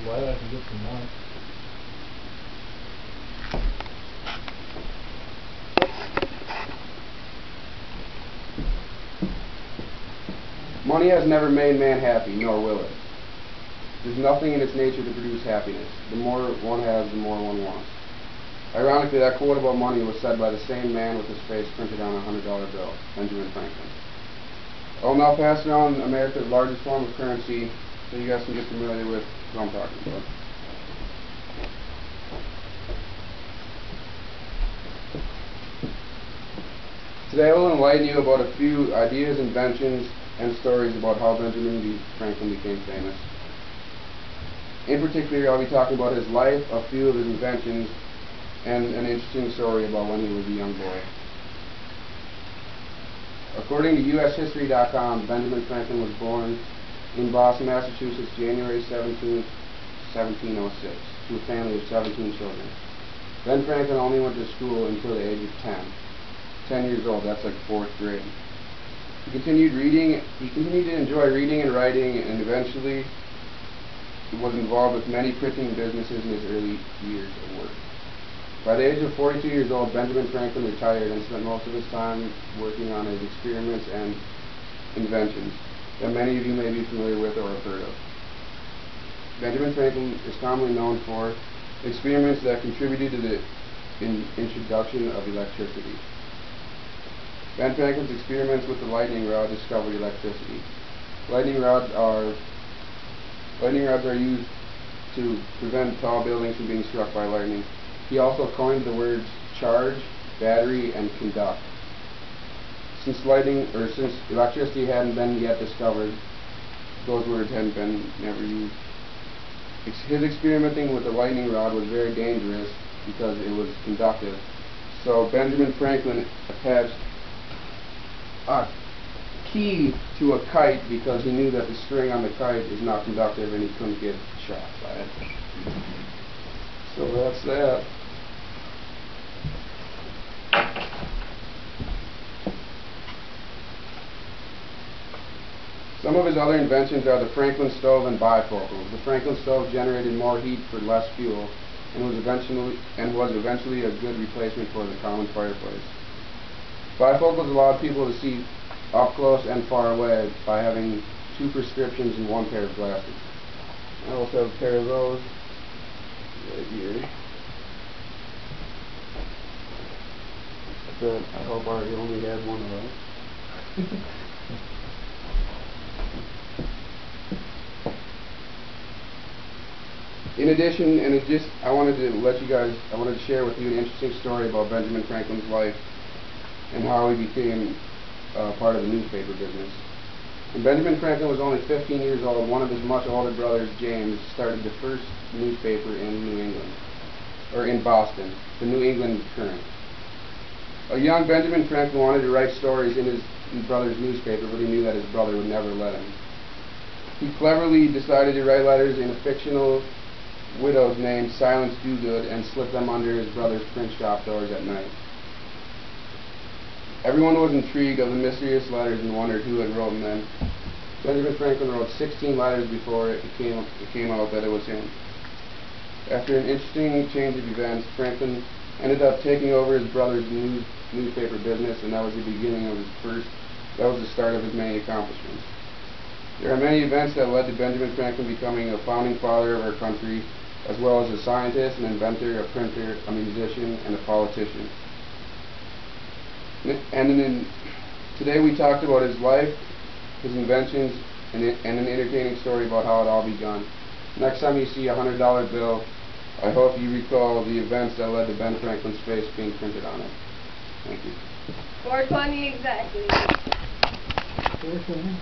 Why I can get some lunch. Money has never made man happy, nor will it. There's nothing in its nature to produce happiness. The more one has, the more one wants. Ironically, that quote about money was said by the same man with his face printed on a $100 bill, Benjamin Franklin. I'll now pass around America's largest form of currency so you guys can get familiar with what I'm talking about. Today I will enlighten you about a few ideas, inventions, and stories about how Benjamin Franklin became famous. In particular, I'll be talking about his life, a few of his inventions, and an interesting story about when he was a young boy. According to USHistory.com, Benjamin Franklin was born in Boston, Massachusetts, January 17, 1706, to a family of 17 children. Ben Franklin only went to school until the age of 10 years old. That's like 4th grade. He continued to enjoy reading and writing, and eventually was involved with many printing businesses in his early years of work. By the age of 42 years old, Benjamin Franklin retired and spent most of his time working on his experiments and inventions that many of you may be familiar with or have heard of. Benjamin Franklin is commonly known for experiments that contributed to the introduction of electricity. Ben Franklin's experiments with the lightning rod discovered electricity. Lightning rods are used to prevent tall buildings from being struck by lightning. He also coined the words charge, battery, and conduct. Since electricity hadn't been yet discovered, those words hadn't been never used. His experimenting with the lightning rod was very dangerous because it was conductive. So Benjamin Franklin attached a key to a kite because he knew that the string on the kite is not conductive and he couldn't get shot by it. So that's that. Some of his other inventions are the Franklin stove and bifocals. The Franklin stove generated more heat for less fuel and was eventually a good replacement for the common fireplace. Bifocals allowed people to see up close and far away by having 2 prescriptions and 1 pair of glasses. I also have a pair of those right here. But I hope I only had one of those. In addition, I wanted to share with you an interesting story about Benjamin Franklin's life and how he became part of the newspaper business. When Benjamin Franklin was only 15 years old, one of his much older brothers, James, started the first newspaper in New England, or in Boston, the New England Current. A young Benjamin Franklin wanted to write stories in his brother's newspaper, but he knew that his brother would never let him. He cleverly decided to write letters in a fictional widow's name, Silence Dogood, and slip them under his brother's print shop doors at night. Everyone was intrigued of the mysterious letters and wondered who had written them. Benjamin Franklin wrote 16 letters before it came out that it was him. After an interesting change of events, Franklin ended up taking over his brother's newspaper business, and that was the start of his many accomplishments. There are many events that led to Benjamin Franklin becoming a founding father of our country, as well as a scientist, an inventor, a printer, a musician, and a politician. Today we talked about his life, his inventions, and an entertaining story about how it all began. Next time you see a $100 bill, I hope you recall the events that led to Ben Franklin's face being printed on it. Thank you. 420 exactly. 420.